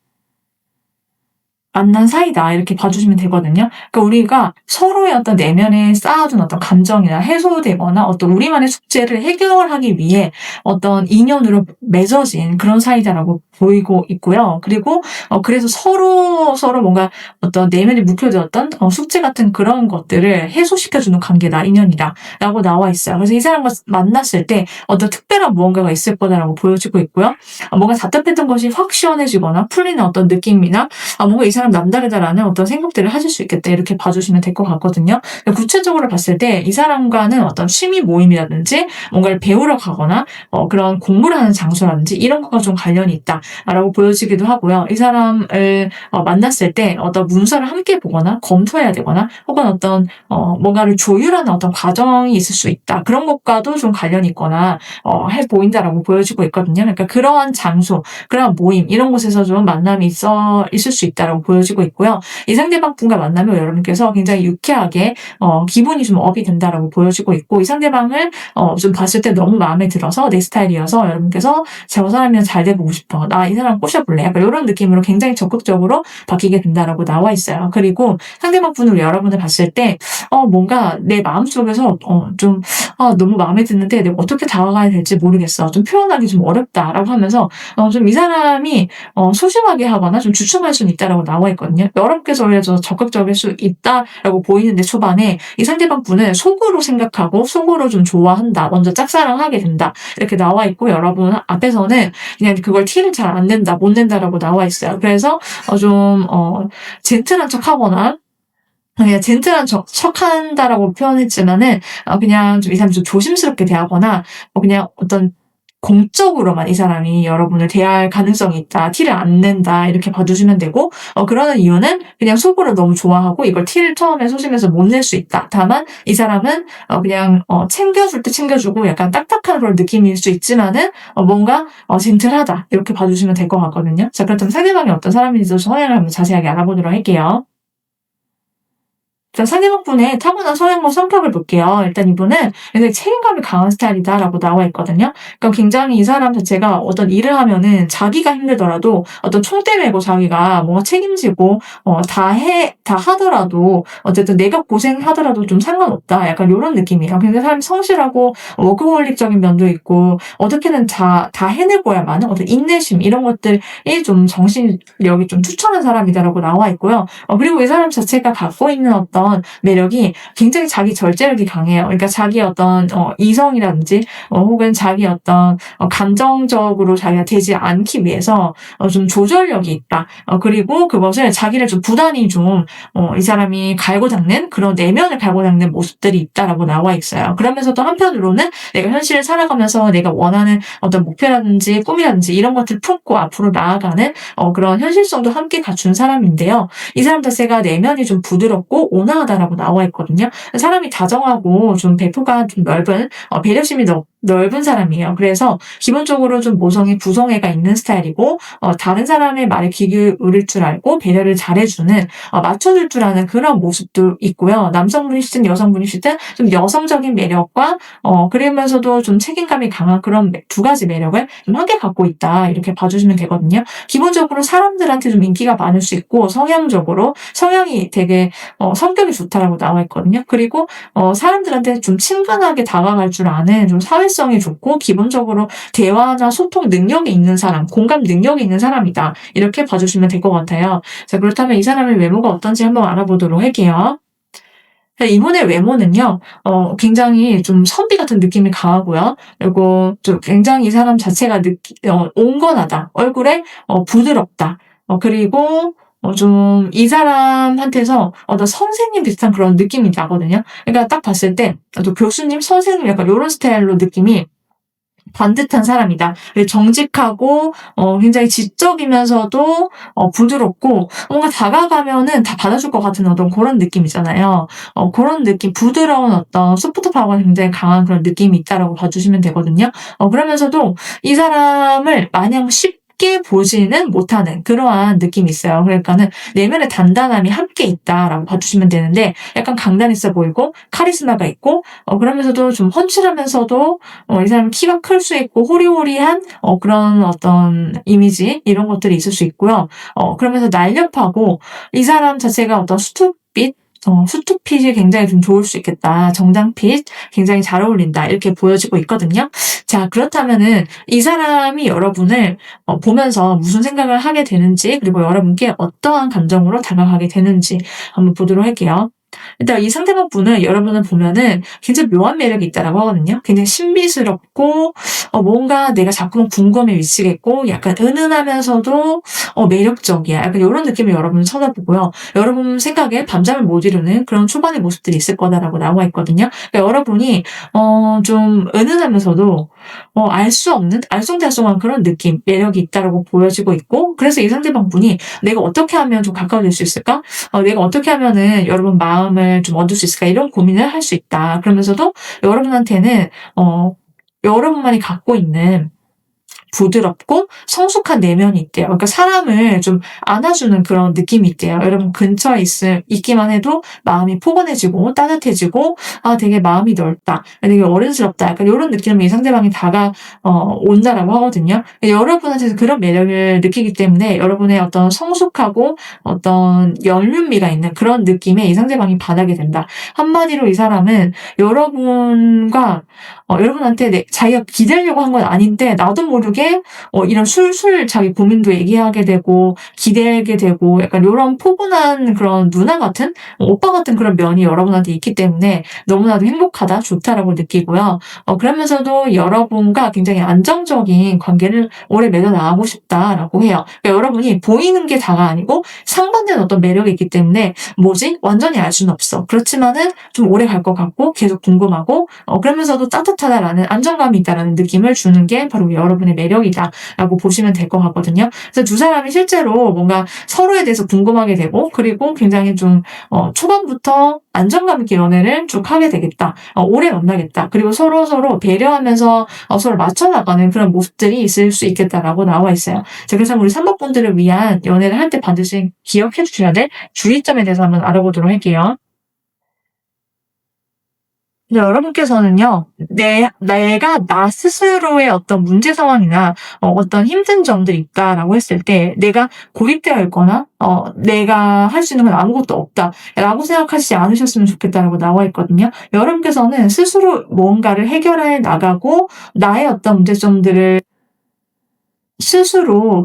만난 사이다 이렇게 봐주시면 되거든요. 그러니까 우리가 서로의 어떤 내면에 쌓아둔 어떤 감정이나 해소되거나 어떤 우리만의 숙제를 해결하기 위해 어떤 인연으로 맺어진 그런 사이다라고 보이고 있고요. 그리고 그래서 서로 뭔가 어떤 내면에 묵혀졌던 숙제 같은 그런 것들을 해소시켜주는 관계다, 인연이다라고 나와 있어요. 그래서 이 사람과 만났을 때 어떤 특별한 무언가가 있을 거다라고 보여지고 있고요. 뭔가 답답했던 것이 확 시원해지거나 풀리는 어떤 느낌이나 뭔가 이 사람 남다르다라는 어떤 생각들을 하실 수 있겠다 이렇게 봐주시면 될 것 같거든요. 구체적으로 봤을 때 이 사람과는 어떤 취미 모임이라든지 뭔가를 배우러 가거나 그런 공부를 하는 장소라든지 이런 것과 좀 관련이 있다라고 보여지기도 하고요. 이 사람을 만났을 때 어떤 문서를 함께 보거나 검토해야 되거나 혹은 어떤 뭔가를 조율하는 어떤 과정이 있을 수 있다. 그런 것과도 좀 관련이 있거나 해 보인다라고 보여지고 있거든요. 그러니까 그러한 장소, 그러한 모임 이런 곳에서 좀 만남이 있을 수 있다라고 보여지고 있고요. 이 상대방 분과 만나면 여러분께서 굉장히 유쾌하게 기분이 좀 업이 된다라고 보여지고 있고 이 상대방을 좀 봤을 때 너무 마음에 들어서 내 스타일이어서 여러분께서 저 사람이랑 잘 돼보고 싶어. 나 이 사람 꼬셔볼래. 약간 이런 느낌으로 굉장히 적극적으로 바뀌게 된다라고 나와 있어요. 그리고 상대방 분을 여러분을 봤을 때 뭔가 내 마음속에서 좀 너무 마음에 드는데 내가 어떻게 다가가야 될지 모르겠어. 좀 표현하기 좀 어렵다라고 하면서 좀 이 사람이 소심하게 하거나 좀 주춤할 수는 있다라고 나와 있거든요. 여러분께서 오히려 더 적극적일 수 있다라고 보이는데 초반에 이 상대방 분은 속으로 생각하고 속으로 좀 좋아한다. 먼저 짝사랑하게 된다. 이렇게 나와 있고 여러분 앞에서는 그냥 그걸 티를 잘 안 낸다, 못 낸다라고 나와 있어요. 그래서 좀 젠틀한 척하거나 그냥 젠틀한 척한다라고 표현했지만은 그냥 좀 이 사람이 좀 조심스럽게 대하거나 그냥 어떤 공적으로만 이 사람이 여러분을 대할 가능성이 있다. 티를 안 낸다. 이렇게 봐주시면 되고 그러는 이유는 그냥 속으로 너무 좋아하고 이걸 티를 처음에 소심해서 못 낼 수 있다. 다만 이 사람은 그냥 챙겨줄 때 챙겨주고 약간 딱딱한 그런 느낌일 수 있지만은 뭔가 젠틀하다. 이렇게 봐주시면 될 것 같거든요. 자, 그렇다면 상대방이 어떤 사람인지 성향을 한번 자세하게 알아보도록 할게요. 자, 상대방 분의 타고난 성향과 성격을 볼게요. 일단 이분은 굉장히 책임감이 강한 스타일이다라고 나와 있거든요. 그러니까 굉장히 이 사람 자체가 어떤 일을 하면은 자기가 힘들더라도 어떤 총대 메고 자기가 뭔가 책임지고 다 하더라도 어쨌든 내가 고생하더라도 좀 상관없다. 약간 이런 느낌이에요. 굉장히 사람이 성실하고 워크홀릭적인 면도 있고 어떻게든 다 해내고야만 어떤 인내심 이런 것들이 좀 정신력이 좀 투철한 사람이다라고 나와 있고요. 그리고 이 사람 자체가 갖고 있는 어떤 매력이 굉장히 자기 절제력이 강해요. 그러니까 자기 어떤 이성이라든지 혹은 자기 어떤 감정적으로 자기가 되지 않기 위해서 좀 조절력이 있다. 그리고 그것을 자기를 좀 부단히 좀 이 사람이 갈고 닦는 그런 내면을 갈고 닦는 모습들이 있다라고 나와 있어요. 그러면서도 한편으로는 내가 현실을 살아가면서 내가 원하는 어떤 목표라든지 꿈이라든지 이런 것들을 품고 앞으로 나아가는 그런 현실성도 함께 갖춘 사람인데요. 이 사람 자체가 내면이 좀 부드럽고 온화하다라고 나와 있거든요. 사람이 다정하고 좀 배포가 좀 넓은 배려심이 넓은 사람이에요. 그래서 기본적으로 좀 모성애, 부성애가 있는 스타일이고 다른 사람의 말에 귀 기울일 줄 알고 배려를 잘해주는 맞춰줄 줄 아는 그런 모습도 있고요. 남성분이시든 여성분이시든 좀 여성적인 매력과 그러면서도 좀 책임감이 강한 그런 두 가지 매력을 좀 함께 갖고 있다. 이렇게 봐주시면 되거든요. 기본적으로 사람들한테 좀 인기가 많을 수 있고 성향이 되게 성격이 좋다라고 나와 있거든요. 그리고 사람들한테 좀 친근하게 다가갈 줄 아는 좀 사회성이 좋고 기본적으로 대화나 소통 능력이 있는 사람, 공감 능력이 있는 사람이다. 이렇게 봐주시면 될 것 같아요. 자, 그렇다면 이 사람의 외모가 어떤지 한번 알아보도록 할게요. 이분의 외모는요, 굉장히 좀 선비 같은 느낌이 강하고요. 그리고 좀 굉장히 이 사람 자체가 온건하다. 얼굴에 부드럽다. 그리고 좀 이 사람한테서 어떤 선생님 비슷한 그런 느낌이 나거든요. 그러니까 딱 봤을 때 또 교수님, 선생님 약간 이런 스타일로 느낌이 반듯한 사람이다. 정직하고 굉장히 지적이면서도 부드럽고 뭔가 다가가면은 다 받아줄 것 같은 어떤 그런 느낌이잖아요. 그런 느낌, 부드러운 어떤 소프트 파워가 굉장히 강한 그런 느낌이 있다라고 봐주시면 되거든요. 그러면서도 이 사람을 마냥 함께 보지는 못하는 그러한 느낌이 있어요. 그러니까는 내면의 단단함이 함께 있다라고 봐주시면 되는데 약간 강단 있어 보이고 카리스마가 있고 그러면서도 좀 훤칠하면서도 이 사람은 키가 클 수 있고 호리호리한 그런 어떤 이미지 이런 것들이 있을 수 있고요. 그러면서 날렵하고 이 사람 자체가 어떤 수트빛 수트핏이 굉장히 좀 좋을 수 있겠다. 정장핏 굉장히 잘 어울린다. 이렇게 보여지고 있거든요. 자, 그렇다면은 이 사람이 여러분을 보면서 무슨 생각을 하게 되는지 그리고 여러분께 어떠한 감정으로 다가가게 되는지 한번 보도록 할게요. 일단 이 상대방 분은 여러분을 보면은 굉장히 묘한 매력이 있다라고 하거든요. 굉장히 신비스럽고 뭔가 내가 자꾸만 궁금해 미치겠고 약간 은은하면서도 매력적이야. 약간 요런 느낌을 여러분은 쳐다보고요. 여러분 생각에 밤잠을 못 이루는 그런 초반의 모습들이 있을 거다라고 나와 있거든요. 그러니까 여러분이 좀 은은하면서도 알 수 없는 알쏭달쏭한 그런 느낌, 매력이 있다라고 보여지고 있고 그래서 이 상대방 분이 '내가 어떻게 하면 좀 가까워질 수 있을까? 내가 어떻게 하면은 여러분 마음을 좀 얻을 수 있을까?' 이런 고민을 할 수 있다. 그러면서도 여러분한테는 여러분만이 갖고 있는 부드럽고 성숙한 내면이 있대요. 그러니까 사람을 좀 안아주는 그런 느낌이 있대요. 여러분 근처에 있기만 해도 마음이 포근해지고 따뜻해지고 되게 마음이 넓다. 되게 어른스럽다. 약간 요런 느낌으로 이 상대방이 온다라고 하거든요. 여러분한테서 그런 매력을 느끼기 때문에 여러분의 어떤 성숙하고 어떤 연륜미가 있는 그런 느낌에 이 상대방이 반하게 된다. 한마디로 이 사람은 여러분한테 자기가 기대려고 한 건 아닌데 나도 모르게 이런 술술 자기 고민도 얘기하게 되고 기대게 되고 약간 요런 포근한 그런 누나 같은 오빠 같은 그런 면이 여러분한테 있기 때문에 너무나도 행복하다, 좋다라고 느끼고요. 그러면서도 여러분과 굉장히 안정적인 관계를 오래 맺어 나가고 싶다라고 해요. 그러니까 여러분이 보이는 게 다가 아니고 상반된 어떤 매력이 있기 때문에 뭐지? 완전히 알 수는 없어. 그렇지만은 좀 오래 갈 것 같고 계속 궁금하고 그러면서도 따뜻하다라는 안정감이 있다라는 느낌을 주는 게 바로 여러분의 매력이다라고 보시면 될 것 같거든요. 그래서 두 사람이 실제로 뭔가 서로에 대해서 궁금하게 되고 그리고 굉장히 좀 초반부터 안정감 있게 연애를 쭉 하게 되겠다. 오래 만나겠다. 그리고 서로서로 배려하면서 서로 맞춰 나가는 그런 모습들이 있을 수 있겠다라고 나와 있어요. 자, 그래서 우리 3번 분들을 위한 연애를 할 때 반드시 기억해 주셔야 될 주의점에 대해서 한번 알아보도록 할게요. 근데 여러분께서는요, 내가 나 스스로의 어떤 문제 상황이나, 어떤 힘든 점들이 있다라고 했을 때, 내가 고립되어 있거나, 내가 할 수 있는 건 아무것도 없다. 라고 생각하시지 않으셨으면 좋겠다라고 나와 있거든요. 여러분께서는 스스로 뭔가를 해결해 나가고, 나의 어떤 문제점들을 스스로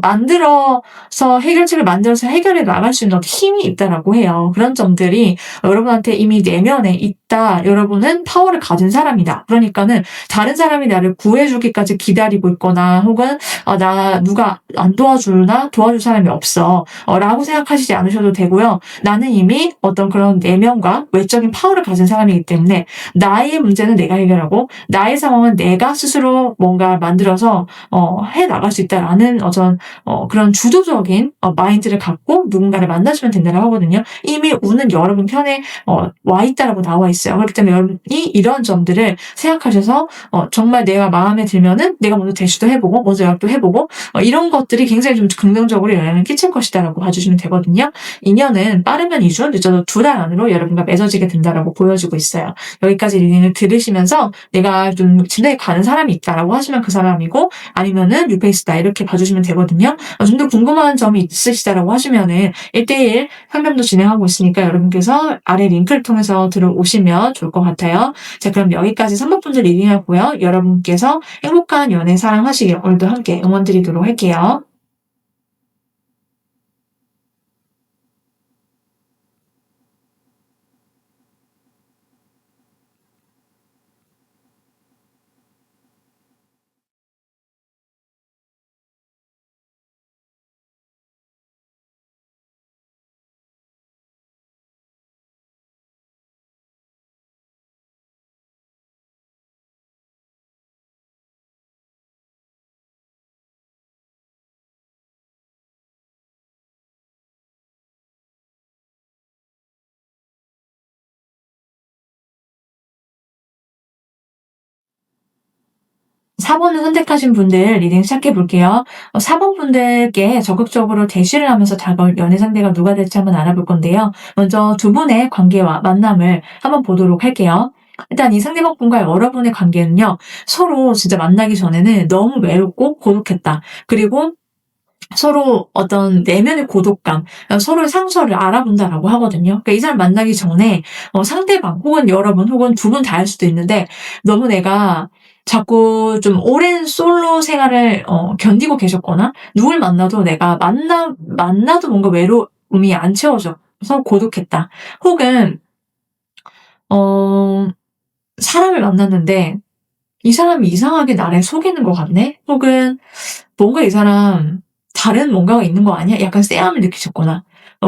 해결책을 만들어서 해결해 나갈 수 있는 어떤 힘이 있다라고 해요. 그런 점들이 여러분한테 이미 내면에 있다. 여러분은 파워를 가진 사람이다. 그러니까는 다른 사람이 나를 구해주기까지 기다리고 있거나 혹은 나 누가 안 도와주나 도와줄 사람이 없어. 라고 생각하시지 않으셔도 되고요. 나는 이미 어떤 그런 내면과 외적인 파워를 가진 사람이기 때문에 나의 문제는 내가 해결하고 나의 상황은 내가 스스로 뭔가 만들어서 해 나갈 수 있다라는 그런 주도적인 마인드를 갖고 누군가를 만나시면 된다고 하거든요. 이미 운은 여러분 편에 와 있다라고 나와 있어요. 그렇기 때문에 여러분이 이런 점들을 생각하셔서 정말 내가 마음에 들면은 내가 먼저 대시도 해보고 먼저 연락도 해보고 이런 것들이 굉장히 좀 긍정적으로 영향을 끼칠 것이다라고 봐주시면 되거든요. 인연은 빠르면 2주, 늦어도 2달 안으로 여러분과 맺어지게 된다라고 보여지고 있어요. 여기까지 리딩을 들으시면서 내가 좀 진도에 가는 사람이 있다라고 하시면 그 사람이고 아니면은 뉴페이스다 이렇게 봐주시면 되거든요. 좀 더 궁금한 점이 있으시다라고 하시면은 1대1 상담도 진행하고 있으니까 여러분께서 아래 링크를 통해서 들어오시면 좋을 것 같아요. 자, 그럼 여기까지 3번 분들 리딩하고요. 여러분께서 행복한 연애 사랑하시길 오늘도 함께 응원 드리도록 할게요. 4번을 선택하신 분들 리딩 시작해 볼게요. 4번 분들께 적극적으로 대시를 하면서 다가올 연애 상대가 누가 될지 한번 알아볼 건데요. 먼저 두 분의 관계와 만남을 한번 보도록 할게요. 일단 이 상대방 분과 여러분의 관계는요. 서로 진짜 만나기 전에는 너무 외롭고 고독했다. 그리고 서로 어떤 내면의 고독감, 서로의 상처를 알아본다라고 하거든요. 그러니까 이 사람 만나기 전에 상대방 혹은 여러분 혹은 두 분 다일 수도 있는데 너무 내가 자꾸 좀 오랜 솔로 생활을 견디고 계셨거나 누굴 만나도 내가 만나도 뭔가 외로움이 안 채워져서 고독했다. 혹은 어 사람을 만났는데 '이 사람이 이상하게 나를 속이는 것 같네.' 혹은 '뭔가 이 사람 다른 뭔가가 있는 거 아니야?' 약간 쎄함을 느끼셨거나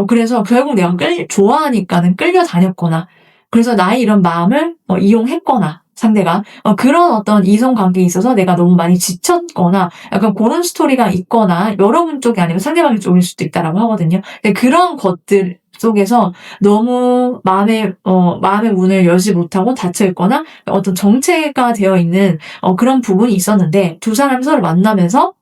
그래서 결국 내가 좋아하니까는 끌려다녔거나 그래서 나의 이런 마음을 이용했거나 상대가 그런 어떤 이성 관계에 있어서 내가 너무 많이 지쳤거나 약간 고런 스토리가 있거나 여러분 쪽이 아니면 상대방 쪽일 수도 있다라고 하거든요. 근데 그런 것들 속에서 너무 마음의 문을 열지 못하고 닫혀 있거나 어떤 정체가 되어 있는 그런 부분이 있었는데 두 사람이 서로 만나면서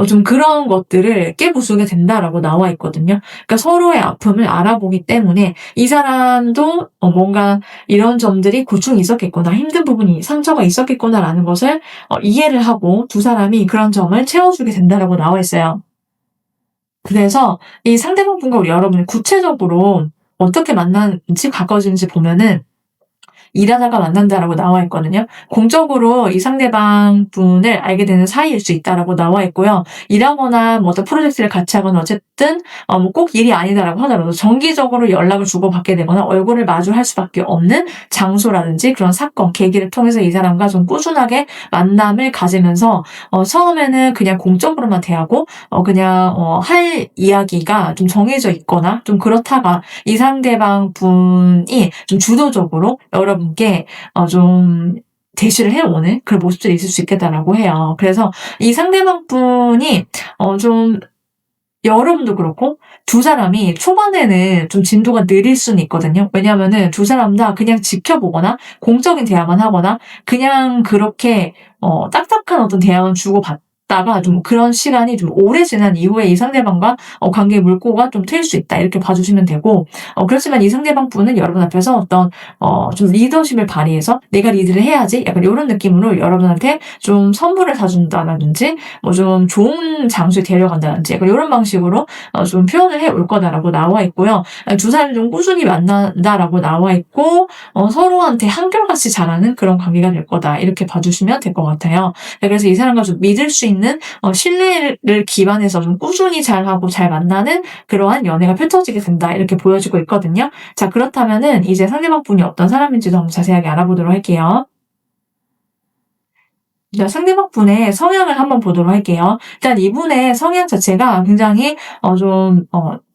좀 그런 것들을 깨부수게 된다라고 나와 있거든요. 그러니까 서로의 아픔을 알아보기 때문에 이 사람도 뭔가 이런 점들이 고충이 있었겠구나, 힘든 부분이 상처가 있었겠구나라는 것을 이해를 하고 두 사람이 그런 점을 채워주게 된다라고 나와 있어요. 그래서 이 상대방 분과 우리 여러분이 구체적으로 어떻게 만나는지 가까워지는지 보면은 일하다가 만난다라고 나와 있거든요. 공적으로 이 상대방 분을 알게 되는 사이일 수 있다라고 나와 있고요. 일하거나 뭐 어떤 프로젝트를 같이 하거나 어쨌든 뭐 꼭 일이 아니다라고 하더라도 정기적으로 연락을 주고받게 되거나 얼굴을 마주할 수밖에 없는 장소라든지 그런 사건, 계기를 통해서 이 사람과 좀 꾸준하게 만남을 가지면서 처음에는 그냥 공적으로만 대하고 그냥 할 이야기가 좀 정해져 있거나 좀 그렇다가 이 상대방 분이 좀 주도적으로 여러분께 좀 대시를 해오는 그런 모습들이 있을 수 있겠다라고 해요. 그래서 이 상대방 분이 좀 여러분도 그렇고 두 사람이 초반에는 좀 진도가 느릴 수는 있거든요. 왜냐하면은 두 사람 다 그냥 지켜보거나 공적인 대화만 하거나 그냥 그렇게 딱딱한 어떤 대화만 주고받다가 좀 그런 시간이 좀 오래 지난 이후에 이 상대방과 관계의 물꼬가 좀 트일 수 있다. 이렇게 봐주시면 되고 그렇지만 이 상대방 분은 여러분 앞에서 어떤 좀 리더십을 발휘해서 '내가 리드를 해야지.' 약간 요런 느낌으로 여러분한테 좀 선물을 사준다든지 뭐 좀 좋은 장소에 데려간다든지 약간 요런 방식으로 좀 표현을 해 올 거다라고 나와 있고요. 두 사람이 좀 꾸준히 만난다라고 나와 있고 서로한테 한결같이 잘하는 그런 관계가 될 거다. 이렇게 봐주시면 될 것 같아요. 네, 그래서 이 사람과 좀 믿을 수 있는 신뢰를 기반해서 좀 꾸준히 잘하고 잘 만나는 그러한 연애가 펼쳐지게 된다. 이렇게 보여지고 있거든요. 자, 그렇다면은 이제 상대방 분이 어떤 사람인지도 한번 자세하게 알아보도록 할게요. 자, 상대방 분의 성향을 한번 보도록 할게요. 일단 이분의 성향 자체가 굉장히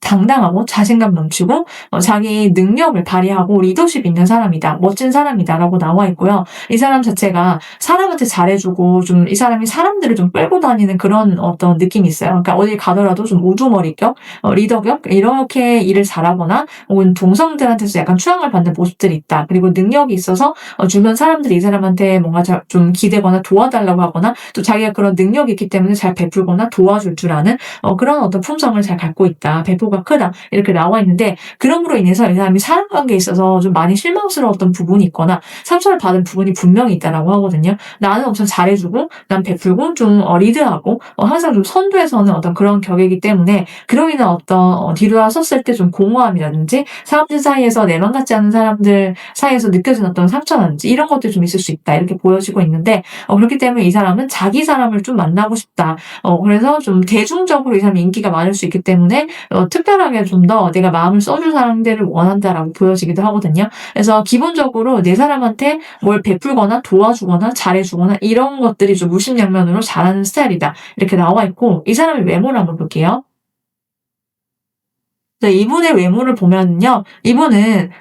당당하고 자신감 넘치고 자기 능력을 발휘하고 리더십 있는 사람이다. 멋진 사람이다라고 나와 있고요. 이 사람 자체가 사람한테 잘해주고 좀 이 사람이 사람들을 좀 끌고 다니는 그런 어떤 느낌이 있어요. 그러니까 어딜 가더라도 좀 우두머리격, 리더격 이렇게 일을 잘하거나 혹은 동성들한테서 약간 추앙을 받는 모습들이 있다. 그리고 능력이 있어서 주변 사람들이 이 사람한테 뭔가 좀 기대거나 도와달라고 하거나 또 자기가 그런 능력이 있기 때문에 잘 베풀거나 도와줄 줄 아는 그런 어떤 품성을 잘 갖고 있다. 배포가 크다. 이렇게 나와 있는데 그럼으로 인해서 이 사람이 사람 관계에 있어서 좀 많이 실망스러웠던 부분이 있거나 상처를 받은 부분이 분명히 있다라고 하거든요. 나는 엄청 잘해주고 난 베풀고 좀 리드하고 항상 좀 선두에서는 어떤 그런 격이기 때문에 그로 인한 어떤 뒤돌아섰을 때 좀 공허함이라든지 사람들 사이에서 내 맘 같지 않은 사람들 사이에서 느껴지는 어떤 상처라든지 이런 것들이 좀 있을 수 있다. 이렇게 보여지고 있는데 그렇기 때문에 이 사람은 자기 사람을 좀 만나고 싶다. 그래서 좀 대중적으로 이 사람이 인기가 많을 수 있기 때문에 특별하게 좀 더 내가 마음을 써줄 사람들을 원한다라고 보여지기도 하거든요. 그래서 기본적으로 내 사람한테 뭘 베풀거나 도와주거나 잘해주거나 이런 것들이 좀 무심양면으로 잘하는 스타일이다. 이렇게 나와 있고 이 사람의 외모를 한번 볼게요. 네, 이분의 외모를 보면요. 이분은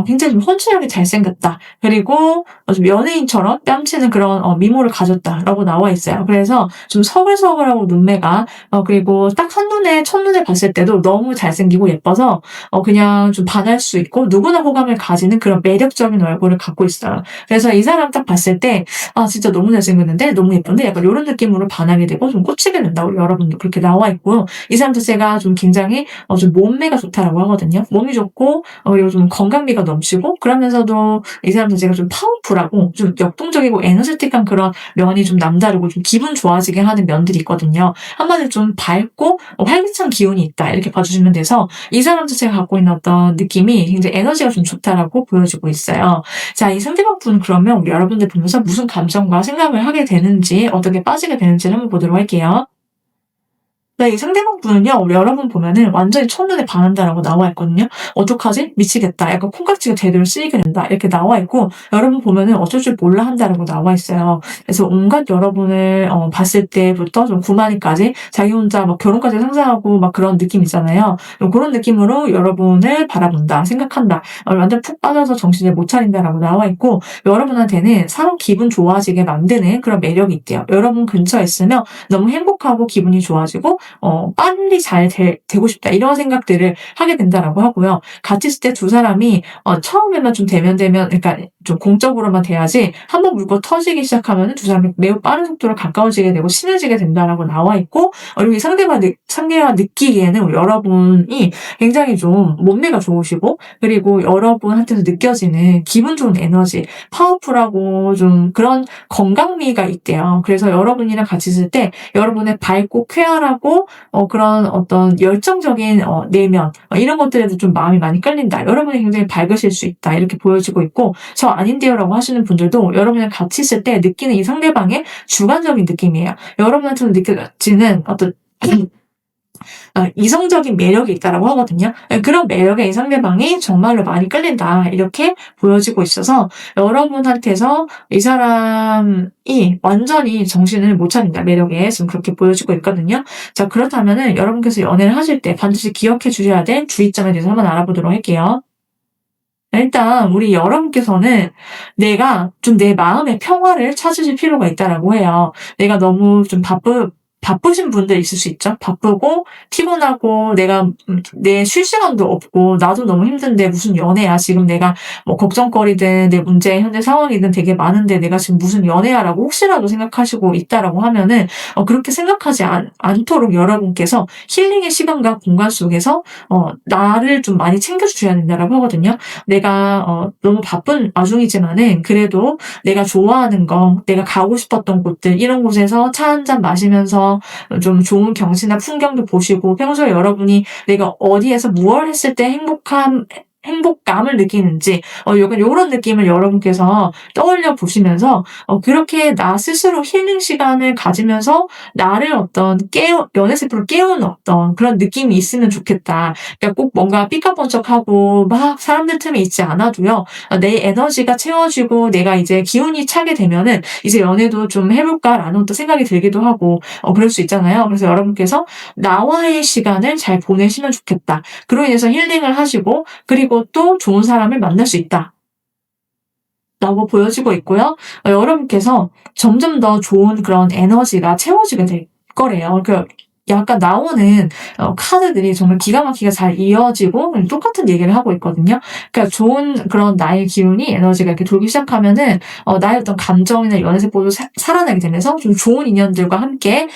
굉장히 좀 훤칠하게 잘생겼다. 그리고 좀 연예인처럼 뺨치는 그런 미모를 가졌다라고 나와 있어요. 그래서 좀 서글서글하고 눈매가 그리고 딱 한눈에 첫눈에 봤을 때도 너무 잘생기고 예뻐서 그냥 좀 반할 수 있고 누구나 호감을 가지는 그런 매력적인 얼굴을 갖고 있어요. 그래서 이 사람 딱 봤을 때 진짜 너무 잘생겼는데 너무 예쁜데 약간 요런 느낌으로 반하게 되고 좀 꽂히게 된다고 여러분도 그렇게 나와 있고요. 이 사람 자체가 좀 굉장히 좀 몸매가 좋다라고 하거든요. 몸이 좋고 그리고 좀 건강미가 넘치고 그러면서도 이 사람 자체가 좀 파워풀하고 좀 역동적이고 에너제틱한 그런 면이 좀 남다르고 좀 기분 좋아지게 하는 면들이 있거든요. 한마디로 좀 밝고 활기찬 기운이 있다 이렇게 봐주시면 돼서 이 사람 자체가 갖고 있는 어떤 느낌이 굉장히 에너지가 좀 좋다라고 보여지고 있어요. 자, 이 상대방 분 그러면 우리 여러분들 보면서 무슨 감정과 생각을 하게 되는지 어떻게 빠지게 되는지를 한번 보도록 할게요. 네, 이 상대방 분은요, 우리 여러분 보면은 완전히 첫눈에 반한다라고 나와 있거든요. 어떡하지? 미치겠다. 약간 콩깍지가 제대로 쓰이게 된다. 이렇게 나와 있고, 여러분 보면은 어쩔 줄 몰라 한다라고 나와 있어요. 그래서 온갖 여러분을 봤을 때부터 좀 구만이까지 자기 혼자 막 결혼까지 상상하고 막 그런 느낌 있잖아요. 그런 느낌으로 여러분을 바라본다, 생각한다. 완전 푹 빠져서 정신을 못 차린다라고 나와 있고, 여러분한테는 사람 기분 좋아지게 만드는 그런 매력이 있대요. 여러분 근처에 있으면 너무 행복하고 기분이 좋아지고 빨리 잘 되고 싶다 이런 생각들을 하게 된다라고 하고요. 같이 있을 때 두 사람이 처음에만 좀 대면대면 그러니까 좀 공적으로만 돼야지 한번 물고 터지기 시작하면 두 사람이 매우 빠른 속도로 가까워지게 되고 친해지게 된다라고 나와 있고 그리고 이 상대가 느끼기에는 우리 여러분이 굉장히 좀 몸매가 좋으시고 그리고 여러분한테서 느껴지는 기분 좋은 에너지 파워풀하고 좀 그런 건강미가 있대요. 그래서 여러분이랑 같이 있을 때 여러분의 밝고 쾌활하고 그런 어떤 열정적인 내면 이런 것들에도 좀 마음이 많이 끌린다. 여러분이 굉장히 밝으실 수 있다. 이렇게 보여지고 있고 저 아닌데요라고 하시는 분들도 여러분이랑 같이 있을 때 느끼는 이 상대방의 주관적인 느낌이에요. 여러분한테는 느껴지는 어떤 이성적인 매력이 있다라고 하거든요. 그런 매력에 이 상대방이 정말로 많이 끌린다. 이렇게 보여지고 있어서 여러분한테서 이 사람이 완전히 정신을 못 차린다. 매력에 지금 그렇게 보여지고 있거든요. 자, 그렇다면은 여러분께서 연애를 하실 때 반드시 기억해 주셔야 될 주의점에 대해서 한번 알아보도록 할게요. 일단 우리 여러분께서는 내가 좀 내 마음의 평화를 찾으실 필요가 있다라고 해요. 내가 너무 좀 바쁘신 분들 있을 수 있죠. 바쁘고 피곤하고 내가 내 쉴 시간도 없고 나도 너무 힘든데 무슨 연애야. 지금 내가 뭐 걱정거리든 내 문제 현재 상황이든 되게 많은데 내가 지금 무슨 연애야라고 혹시라도 생각하시고 있다라고 하면은 그렇게 생각하지 않도록 여러분께서 힐링의 시간과 공간 속에서 나를 좀 많이 챙겨주셔야 된다라고 하거든요. 내가 너무 바쁜 와중이지만은 그래도 내가 좋아하는 거, 내가 가고 싶었던 곳들 이런 곳에서 차 한 잔 마시면서 좀 좋은 경치나 풍경도 보시고 평소에 여러분이 내가 어디에서 무엇을 했을 때 행복감을 느끼는지 약간 요런 느낌을 여러분께서 떠올려 보시면서 그렇게 나 스스로 힐링 시간을 가지면서 나를 어떤 연애 세포를 깨우는 어떤 그런 느낌이 있으면 좋겠다. 그러니까 꼭 뭔가 삐까번쩍하고 막 사람들 틈에 있지 않아도요. 내 에너지가 채워지고 내가 이제 기운이 차게 되면은 이제 연애도 좀 해볼까라는 또 생각이 들기도 하고 그럴 수 있잖아요. 그래서 여러분께서 나와의 시간을 잘 보내시면 좋겠다. 그로 인해서 힐링을 하시고 그리고 또 좋은 사람을 만날 수 있다. 라고 보여지고 있고요. 여러분께서 점점 더 좋은 그런 에너지가 채워지게 될 거래요. 약간 나오는 카드들이 정말 기가 막히게 잘 이어지고 똑같은 얘기를 하고 있거든요. 그러니까 좋은 그런 나의 기운이 에너지가 이렇게 돌기 시작하면은 나의 어떤 감정이나 연애세포도 살아나게 되면서 좀 좋은 인연과 함께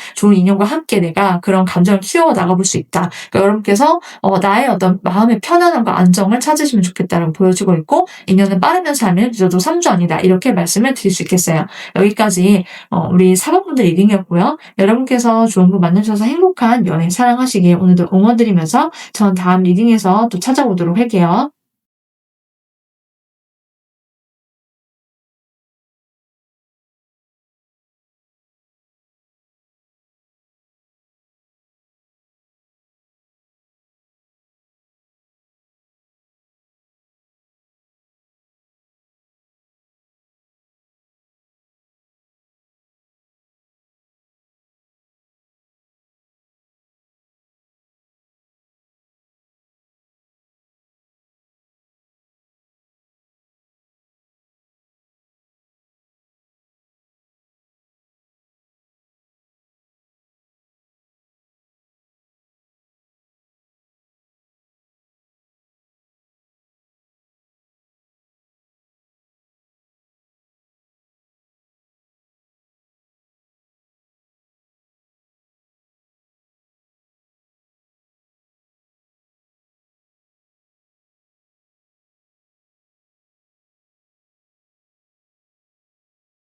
내가 그런 감정을 키워 나가볼 수 있다. 그러니까 여러분께서 나의 어떤 마음의 편안함과 안정을 찾으시면 좋겠다라고 보여지고 있고 인연은 빠르면서 하면 늦어도 3주 아니다. 이렇게 말씀을 드릴 수 있겠어요. 여기까지 우리 사모분들 리딩이었고요. 여러분께서 좋은 분 만나셔서 행복한 연애 사랑하시길 오늘도 응원드리면서 전 다음 리딩에서 또 찾아오도록 할게요.